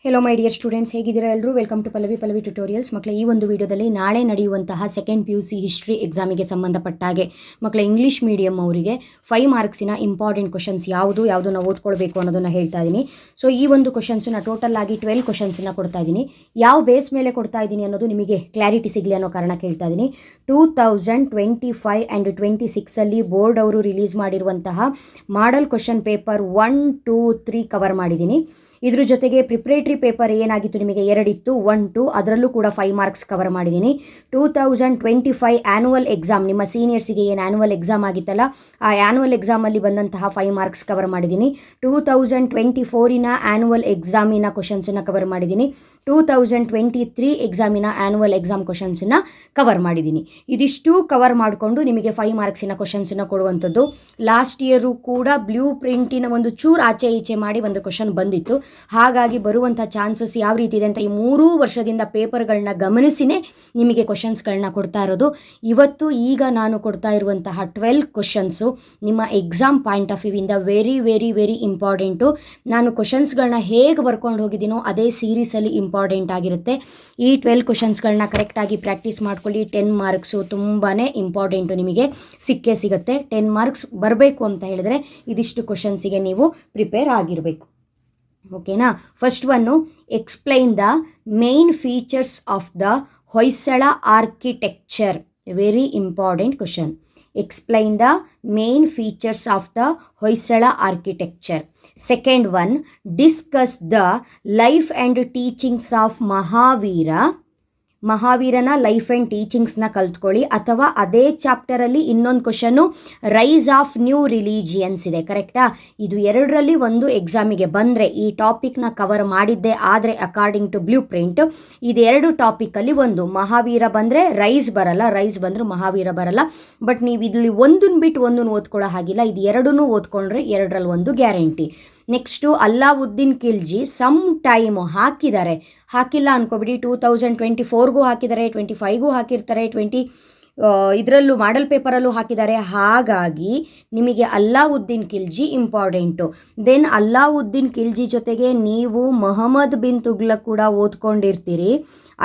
Hello my dear students, ಹೇಗಿದ್ದೀರಾ ಎಲ್ಲರೂ? Welcome to Pallavi tutorials. ಮಕ್ಕಳ ಈ ಒಂದು ವಿಡಿಯೋದಲ್ಲಿ ನಾಳೆ ನಡೆಯುವಂತಹ ಸೆಕೆಂಡ್ PUC ಹಿಸ್ಟ್ರಿ ಎಕ್ಸಾಮಿಗೆ ಸಂಬಂಧಪಟ್ಟ ಹಾಗೆ ಮಕ್ಕಳ ಇಂಗ್ಲೀಷ್ ಮೀಡಿಯಮ್ ಅವರಿಗೆ 5 ಮಾರ್ಕ್ಸಿನ ಇಂಪಾರ್ಟೆಂಟ್ ಕ್ವಶನ್ಸ್ ಯಾವುದು ನಾವು ಓದ್ಕೊಳ್ಬೇಕು ಅನ್ನೋದನ್ನು ಹೇಳ್ತಾ ಇದ್ದೀನಿ. ಸೊ ಈ ಒಂದು ಕ್ವಶನ್ಸನ್ನ ಟೋಟಲ್ ಆಗಿ 12 ಕ್ವಶನ್ಸನ್ನ ಕೊಡ್ತಾ ಇದ್ದೀನಿ. ಯಾವ ಬೇಸ್ ಮೇಲೆ ಕೊಡ್ತಾ ಇದ್ದೀನಿ ಅನ್ನೋದು ನಿಮಗೆ ಕ್ಲಾರಿಟಿ ಸಿಗಲಿ ಅನ್ನೋ ಕಾರಣಕ್ಕೆ ಹೇಳ್ತಾ ಇದ್ದೀನಿ. 2025 ಆ್ಯಂಡ್ 26 ಬೋರ್ಡ್ ಅವರು ರಿಲೀಸ್ ಮಾಡಿರುವಂತಹ ಮಾಡಲ್ ಕ್ವಶನ್ ಪೇಪರ್ 1, 2, 3 ಕವರ್ ಮಾಡಿದ್ದೀನಿ. ಇದ್ರ ಜೊತೆಗೆ ಪ್ರಿಪ್ರೇಟರಿ ಪೇಪರ್ ಏನಾಗಿತ್ತು ನಿಮಗೆ 2 ಇತ್ತು, 1, 2 ಅದರಲ್ಲೂ ಕೂಡ 5 ಮಾರ್ಕ್ಸ್ ಕವರ್ ಮಾಡಿದ್ದೀನಿ. 2025 ಆ್ಯನ್ಯುವಲ್ ಎಕ್ಸಾಮ್, ನಿಮ್ಮ ಸೀನಿಯರ್ಸಿಗೆ ಏನು ಆ್ಯನ್ಯುವಲ್ ಎಕ್ಸಾಮ್ ಆಗಿತ್ತಲ್ಲ, ಆ ಆ್ಯನ್ಯುವಲ್ ಎಕ್ಸಾಮಲ್ಲಿ ಬಂದಂತಹ 5 ಮಾರ್ಕ್ಸ್ ಕವರ್ ಮಾಡಿದ್ದೀನಿ. 2024 ಆ್ಯನ್ಯುವಲ್ ಎಕ್ಸಾಮಿನ ಕ್ವಶನ್ಸನ್ನು ಕವರ್ ಮಾಡಿದ್ದೀನಿ. 2023 ಎಕ್ಸಾಮಿನ ಆ್ಯನ್ಯುವಲ್ ಎಕ್ಸಾಮ್ ಕ್ವಶನ್ಸನ್ನು ಕವರ್ ಮಾಡಿದ್ದೀನಿ. ಇದಿಷ್ಟು ಕವರ್ ಮಾಡಿಕೊಂಡು ನಿಮಗೆ 5 ಮಾರ್ಕ್ಸಿನ ಕ್ವಶನ್ಸನ್ನು ಕೊಡುವಂಥದ್ದು. ಲಾಸ್ಟ್ ಇಯರು ಕೂಡ ಬ್ಲೂ ಪ್ರಿಂಟಿನ ಒಂದು ಚೂರು ಆಚೆ ಈಚೆ ಮಾಡಿ ಒಂದು ಕ್ವಶನ್ ಬಂದಿತ್ತು. ಹಾಗಾಗಿ ಬರುವಂಥ ಚಾನ್ಸಸ್ ಯಾವ ರೀತಿ ಇದೆ ಅಂತ ಈ 3 ವರ್ಷದಿಂದ ಪೇಪರ್ಗಳನ್ನ ಗಮನಿಸಿನೇ ನಿಮಗೆ ಕ್ವಶನ್ಸ್ಗಳನ್ನ ಕೊಡ್ತಾ ಇರೋದು. ಇವತ್ತು ಈಗ ನಾನು ಕೊಡ್ತಾ ಇರುವಂತಹ 12 ಕ್ವಶನ್ಸು ನಿಮ್ಮ ಎಕ್ಸಾಮ್ ಪಾಯಿಂಟ್ ಆಫ್ ವ್ಯೂವಿಂದ ವೆರಿ ವೆರಿ ವೆರಿ ಇಂಪಾರ್ಟೆಂಟು. ನಾನು ಕ್ವಶನ್ಸ್ಗಳನ್ನ ಹೇಗೆ ಬರ್ಕೊಂಡು ಹೋಗಿದ್ದೀನೋ ಅದೇ ಸೀರೀಸಲ್ಲಿ ಇಂಪಾರ್ಟೆಂಟ್ ಆಗಿರುತ್ತೆ. ಈ 12 ಕ್ವಶನ್ಸ್ಗಳನ್ನ ಕರೆಕ್ಟಾಗಿ ಪ್ರಾಕ್ಟೀಸ್ ಮಾಡ್ಕೊಳ್ಳಿ. 10 ಮಾರ್ಕ್ಸು ತುಂಬಾ ಇಂಪಾರ್ಟೆಂಟು, ನಿಮಗೆ ಸಿಕ್ಕೇ ಸಿಗುತ್ತೆ. 10 ಮಾರ್ಕ್ಸ್ ಬರಬೇಕು ಅಂತ ಹೇಳಿದ್ರೆ ಇದಿಷ್ಟು ಕ್ವಶನ್ಸಿಗೆ ನೀವು ಪ್ರಿಪೇರ್ ಆಗಿರಬೇಕು. ಓಕೆನಾ? First one, explain the main features of the Hoysala architecture. Very important question. Explain the main features of the Hoysala architecture. Second one, discuss the life and teachings of ಮಹಾವೀರನ ಲೈಫ್ ಆ್ಯಂಡ್ ಟೀಚಿಂಗ್ಸ್ನ ಕಲ್ತ್ಕೊಳ್ಳಿ. ಅಥವಾ ಅದೇ ಚಾಪ್ಟರಲ್ಲಿ ಇನ್ನೊಂದು question rise of new religions ಇದೆ, ಕರೆಕ್ಟಾ? ಇದು ಎರಡರಲ್ಲಿ ಒಂದು ಎಕ್ಸಾಮಿಗೆ ಬಂದರೆ, ಈ ಟಾಪಿಕ್ನ ಕವರ್ ಮಾಡಿದ್ದೆ ಆದರೆ ಅಕಾರ್ಡಿಂಗ್ ಟು ಬ್ಲೂ ಪ್ರಿಂಟ್ ಇದೆರಡು ಟಾಪಿಕಲ್ಲಿ ಒಂದು. ಮಹಾವೀರ ಬಂದರೆ ರೈಸ್ ಬರಲ್ಲ, ರೈಸ್ ಬಂದರೂ ಮಹಾವೀರ ಬರಲ್ಲ. ಬಟ್ ನೀವು ಇಲ್ಲಿ ಒಂದನ್ನು ಬಿಟ್ಟು ಒಂದನ್ನು ಓದ್ಕೊಳ್ಳೋ ಹಾಗಿಲ್ಲ, ಇದು ಎರಡನ್ನೂ ಓದ್ಕೊಂಡ್ರೆ ಎರಡರಲ್ಲಿ ಒಂದು guarantee. Next, Alauddin Khilji some time ಹಾಕಿಲ್ಲ ಅನ್ಕೋಬಿಡಿ. 2024ಗೂ ಹಾಕಿದ್ದಾರೆ, 25ಗೂ ಹಾಕಿರ್ತಾರೆ, ಇದರಲ್ಲೂ ಮಾಡಲ್ ಪೇಪರಲ್ಲೂ ಹಾಕಿದ್ದಾರೆ. ಹಾಗಾಗಿ ನಿಮಗೆ ಅಲ್ಲಾವುದ್ದೀನ್ ಖಿಲ್ಜಿ ಇಂಪಾರ್ಟೆಂಟು. ದೆನ್ ಅಲ್ಲಾವುದ್ದೀನ್ ಖಿಲ್ಜಿ ಜೊತೆಗೆ ನೀವು ಮೊಹಮ್ಮದ್ ಬಿನ್ ತುಗ್ಲಕ್ ಕೂಡ ಓದ್ಕೊಂಡಿರ್ತೀರಿ.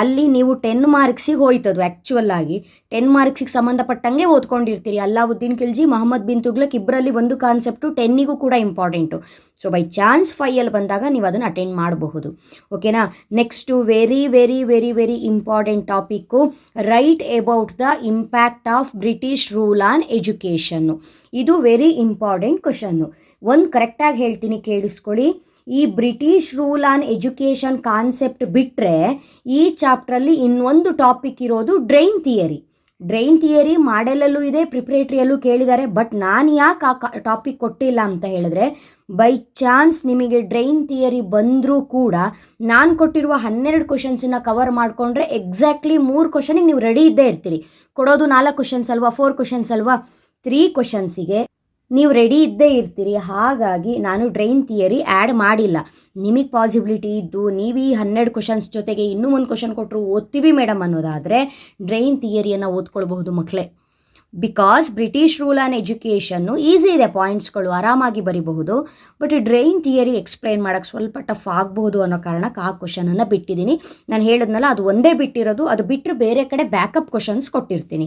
ಅಲ್ಲಿ ನೀವು 10 ಮಾರ್ಕ್ಸಿಗೆ ಹೋಯ್ತದು. ಆ್ಯಕ್ಚುಯಲ್ ಆಗಿ 10 ಮಾರ್ಕ್ಸಿಗೆ ಸಂಬಂಧಪಟ್ಟಂಗೆ ಓದ್ಕೊಂಡಿರ್ತೀರಿ. ಅಲ್ಲಾವುದ್ದೀನ್ ಖಿಲ್ಜಿ, ಮೊಹಮ್ಮದ್ ಬಿನ್ ತುಗ್ಲಕ್ ಇಬ್ಬರಲ್ಲಿ ಒಂದು ಕಾನ್ಸೆಪ್ಟು 10ಗೂ ಕೂಡ ಇಂಪಾರ್ಟೆಂಟು. ಸೊ ಬೈ ಚಾನ್ಸ್ 5 ಬಂದಾಗ ನೀವು ಅದನ್ನು ಅಟೆಂಡ್ ಮಾಡಬಹುದು. ಓಕೆನಾ? Next, very very very very important topic, write about the impact of British rule on education. ಇದು ವೆರಿ ಇಂಪಾರ್ಟೆಂಟ್ ಕ್ವಶನ್ನು. ಒಂದು ಕರೆಕ್ಟಾಗಿ ಹೇಳ್ತೀನಿ, ಕೇಳಿಸ್ಕೊಳ್ಳಿ. ಈ British rule on education concept ಬಿಟ್ಟರೆ ಈ ಚಾಪ್ಟ್ರಲ್ಲಿ ಇನ್ನೊಂದು ಟಾಪಿಕ್ ಇರೋದು ಡ್ರೈನ್ ಥಿಯರಿ ಮಾಡೆಲಲ್ಲೂ ಇದೆ, ಪ್ರಿಪ್ರೇಟ್ರಿಯಲ್ಲೂ ಕೇಳಿದ್ದಾರೆ. ಬಟ್ ನಾನು ಯಾಕೆ ಆ ಟಾಪಿಕ್ ಕೊಟ್ಟಿಲ್ಲ ಅಂತ ಹೇಳಿದ್ರೆ, ಬೈ ಚಾನ್ಸ್ ನಿಮಗೆ ಡ್ರೈನ್ ಥಿಯರಿ ಬಂದರೂ ಕೂಡ ನಾನು ಕೊಟ್ಟಿರುವ 12 ಕ್ವಶನ್ಸನ್ನು ಕವರ್ ಮಾಡಿಕೊಂಡ್ರೆ ಎಕ್ಸಾಕ್ಟ್ಲಿ 3 ಕ್ವಶನಿಗೆ ನೀವು ರೆಡಿ ಇದ್ದೇ ಇರ್ತೀರಿ. ಕೊಡೋದು 4 ಕ್ವಶನ್ಸ್ ಅಲ್ವಾ, 4 ಕ್ವಶನ್ಸ್ ಅಲ್ವಾ, 3 ಕ್ವಶನ್ಸಿಗೆ ನೀವು ರೆಡಿ ಇದ್ದೇ ಇರ್ತೀರಿ. ಹಾಗಾಗಿ ನಾನು ಡ್ರೈನ್ ಥಿಯರಿ ಆ್ಯಡ್ ಮಾಡಿಲ್ಲ. ನಿಮಗೆ ಪಾಸಿಬಿಲಿಟಿ ಇದ್ದು ನೀವು ಈ 12 ಕ್ವಶನ್ಸ್ ಜೊತೆಗೆ ಇನ್ನೂ ಒಂದು ಕ್ವಶನ್ ಕೊಟ್ಟರು ಓದ್ತೀವಿ ಮೇಡಮ್ ಅನ್ನೋದಾದರೆ ಡ್ರೈನ್ ಥಿಯರಿಯನ್ನು ಓದ್ಕೊಳ್ಬಹುದು ಮಕ್ಕಳೇ. Because British rule on education easy ಇದೆ, ಪಾಯಿಂಟ್ಸ್ಗಳು ಆರಾಮಾಗಿ ಬರೀಬಹುದು. ಬಟ್ ಡ್ರೈನ್ ಥಿಯರಿ ಎಕ್ಸ್ಪ್ಲೈನ್ ಮಾಡೋಕ್ಕೆ ಸ್ವಲ್ಪ ಟಫ್ ಆಗಬಹುದು ಅನ್ನೋ ಕಾರಣಕ್ಕೆ ಆ ಕ್ವಶನನ್ನು ಬಿಟ್ಟಿದ್ದೀನಿ. ನಾನು ಹೇಳಿದ್ನಲ್ಲ, ಅದು ಒಂದೇ ಬಿಟ್ಟಿರೋದು, ಅದು ಬಿಟ್ಟರೆ ಬೇರೆ ಕಡೆ ಬ್ಯಾಕಪ್ ಕ್ವಶನ್ಸ್ ಕೊಟ್ಟಿರ್ತೀನಿ.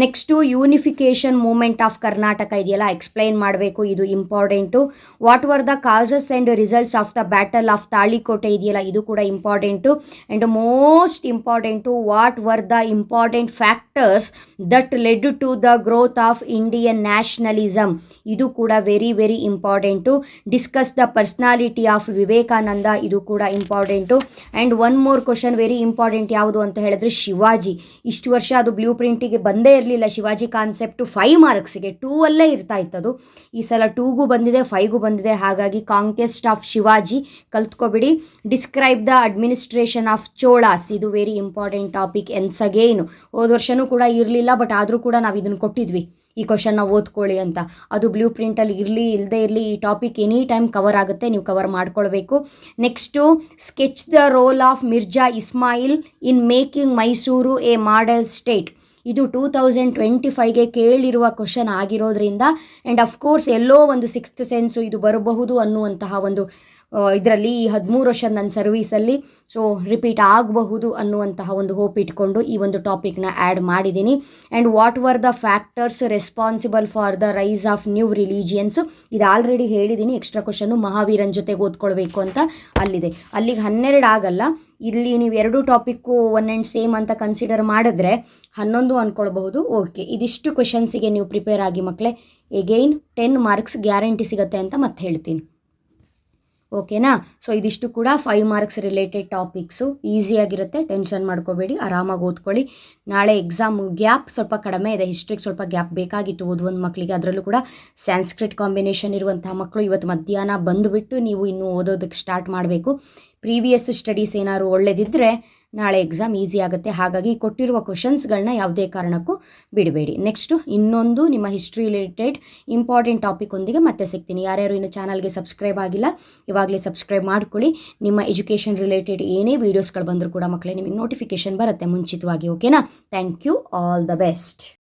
Next, unification movement of Karnataka ಇದೆಯಲ್ಲ, ಎಕ್ಸ್ಪ್ಲೈನ್ ಮಾಡಬೇಕು, ಇದು important. What were the causes and results of the battle of Talikota ಇದೆಯಲ್ಲ, ಇದು ಕೂಡ important. And most important, what were the important factors that led to the growth of Indian nationalism, ಇದು ಕೂಡ very very important. Discuss the personality of Vivekananda, ಇದು ಕೂಡ important. And one more question very important ಯಾವುದು ಅಂತ ಹೇಳಿದ್ರೆ ಶಿವಾಜಿ. ಇಷ್ಟು ವರ್ಷ ಅದು ಬ್ಲೂ ಪ್ರಿಂಟಿಗೆ ಬಂದೇ ಇರಲಿಲ್ಲ ಶಿವಾಜಿ ಕಾನ್ಸೆಪ್ಟು. 5 ಮಾರ್ಕ್ಸಿಗೆ 2 ಅಲ್ಲೇ ಇರ್ತಾ ಇತ್ತದು. ಈ ಸಲ 2ಗೂ ಬಂದಿದೆ, 5ಗೂ ಬಂದಿದೆ. ಹಾಗಾಗಿ ಕಾಂಕ್ವೆಸ್ಟ್ ಆಫ್ ಶಿವಾಜಿ ಕಲ್ತ್ಕೊಬಿಡಿ. Describe the administration of Cholas, ಇದು ವೆರಿ ಇಂಪಾರ್ಟೆಂಟ್ ಟಾಪಿಕ್. ಎನ್ಸಗೇನು ಹೋದ ವರ್ಷನೂ ಕೂಡ ಇರಲಿಲ್ಲ, ಬಟ್ ಆದರೂ ಕೂಡ ನಾವು ಇದನ್ನು ಕೊಟ್ಟಿದ್ವಿ, ಈ ಕ್ವಶನ್ನ ಓದ್ಕೊಳ್ಳಿ ಅಂತ. ಅದು ಬ್ಲೂ ಪ್ರಿಂಟಲ್ಲಿ ಇರಲಿ ಇಲ್ಲದೇ ಇರಲಿ ಈ ಟಾಪಿಕ್ ಎನಿ ಟೈಮ್ ಕವರ್ ಆಗುತ್ತೆ, ನೀವು ಕವರ್ ಮಾಡ್ಕೊಳ್ಬೇಕು. Next, sketch the role of Mirza Ismail in making Mysuru A model state. ಇದು 2025ಗೆ ಕೇಳಿರುವ ಕ್ವಶನ್ ಆಗಿರೋದ್ರಿಂದ ಆ್ಯಂಡ್ ಅಫ್ಕೋರ್ಸ್ ಎಲ್ಲೋ ಒಂದು 6th ಸೆನ್ಸು ಇದು ಬರಬಹುದು ಅನ್ನುವಂತಹ ಒಂದು ಇದರಲ್ಲಿ ಈ 13 ವರ್ಷದ ನನ್ನ ಸರ್ವೀಸಲ್ಲಿ ಸೊ ರಿಪೀಟ್ ಆಗಬಹುದು ಅನ್ನುವಂತಹ ಒಂದು ಹೋಪ್ ಇಟ್ಕೊಂಡು ಈ ಒಂದು ಟಾಪಿಕ್ನ ಆ್ಯಡ್ ಮಾಡಿದ್ದೀನಿ. And what were the factors responsible for the rice of new religions, ಇದು ಆಲ್ರೆಡಿ ಹೇಳಿದ್ದೀನಿ. ಎಕ್ಸ್ಟ್ರಾ ಕ್ವಶನ್ನು ಮಹಾವೀರನ್ ಜೊತೆಗೆ ಓದ್ಕೊಳ್ಬೇಕು ಅಂತ ಅಲ್ಲಿದೆ. ಅಲ್ಲಿಗೆ 12 ಆಗಲ್ಲ. ಇಲ್ಲಿ ನೀವು 2 ಟಾಪಿಕ್ಕು ಒನ್ ಆ್ಯಂಡ್ ಸೇಮ್ ಅಂತ ಕನ್ಸಿಡರ್ ಮಾಡಿದ್ರೆ 11 ಅಂದ್ಕೊಳ್ಬಹುದು. ಓಕೆ, ಇದಿಷ್ಟು ಕ್ವೆಶನ್ಸಿಗೆ ನೀವು ಪ್ರಿಪೇರ್ ಆಗಿ ಮಕ್ಕಳೇ. ಎಗೈನ್ 10 ಮಾರ್ಕ್ಸ್ ಗ್ಯಾರಂಟಿ ಸಿಗುತ್ತೆ ಅಂತ ಮತ್ತೆ ಹೇಳ್ತೀನಿ. ಓಕೆನಾ? ಸೊ ಇದಿಷ್ಟು ಕೂಡ 5 ಮಾರ್ಕ್ಸ್ ರಿಲೇಟೆಡ್ ಟಾಪಿಕ್ಸು. ಈಸಿಯಾಗಿರುತ್ತೆ, ಟೆನ್ಷನ್ ಮಾಡ್ಕೋಬೇಡಿ, ಆರಾಮಾಗಿ ಓದ್ಕೊಳ್ಳಿ. ನಾಳೆ ಎಕ್ಸಾಮ್ ಗ್ಯಾಪ್ ಸ್ವಲ್ಪ ಕಡಿಮೆ ಇದೆ. ಹಿಸ್ಟ್ರಿಗೆ ಸ್ವಲ್ಪ ಗ್ಯಾಪ್ ಬೇಕಾಗಿತ್ತು ಓದುವಂಥ ಮಕ್ಕಳಿಗೆ. ಅದರಲ್ಲೂ ಕೂಡ ಸ್ಯಾನ್ಸ್ಕ್ರಿಟ್ ಕಾಂಬಿನೇಷನ್ ಇರುವಂತಹ ಮಕ್ಕಳು ಇವತ್ತು ಮಧ್ಯಾಹ್ನ ಬಂದುಬಿಟ್ಟು ನೀವು ಇನ್ನೂ ಓದೋದಕ್ಕೆ ಸ್ಟಾರ್ಟ್ ಮಾಡಬೇಕು. ಪ್ರೀವಿಯಸ್ ಸ್ಟಡೀಸ್ ಏನಾದ್ರು ಒಳ್ಳೆದಿದ್ದರೆ ನಾಳೆ ಎಕ್ಸಾಮ್ ಈಸಿ ಆಗುತ್ತೆ. ಹಾಗಾಗಿ ಕೊಟ್ಟಿರುವ ಕ್ವಶನ್ಸ್ಗಳನ್ನ ಯಾವುದೇ ಕಾರಣಕ್ಕೂ ಬಿಡಬೇಡಿ. ನೆಕ್ಸ್ಟು ಇನ್ನೊಂದು ನಿಮ್ಮ ಹಿಸ್ಟ್ರಿ ರಿಲೇಟೆಡ್ ಇಂಪಾರ್ಟೆಂಟ್ ಟಾಪಿಕ್ ಒಂದಿಗೆ ಮತ್ತೆ ಸಿಗ್ತೀನಿ. ಯಾರ್ಯಾರು ಇನ್ನು ಚಾನಲ್ಗೆ ಸಬ್ಸ್ಕ್ರೈಬ್ ಆಗಿಲ್ಲ ಇವಾಗಲೇ ಸಬ್ಸ್ಕ್ರೈಬ್ ಮಾಡ್ಕೊಳ್ಳಿ. ನಿಮ್ಮ ಎಜುಕೇಷನ್ ರಿಲೇಟೆಡ್ ಏನೇ ವೀಡಿಯೋಸ್ಗಳು ಬಂದರೂ ಕೂಡ ಮಕ್ಕಳೇ ನಿಮಗೆ ನೋಟಿಫಿಕೇಷನ್ ಬರುತ್ತೆ ಮುಂಚಿತವಾಗಿ. ಓಕೆನಾ? Thank you. All the best.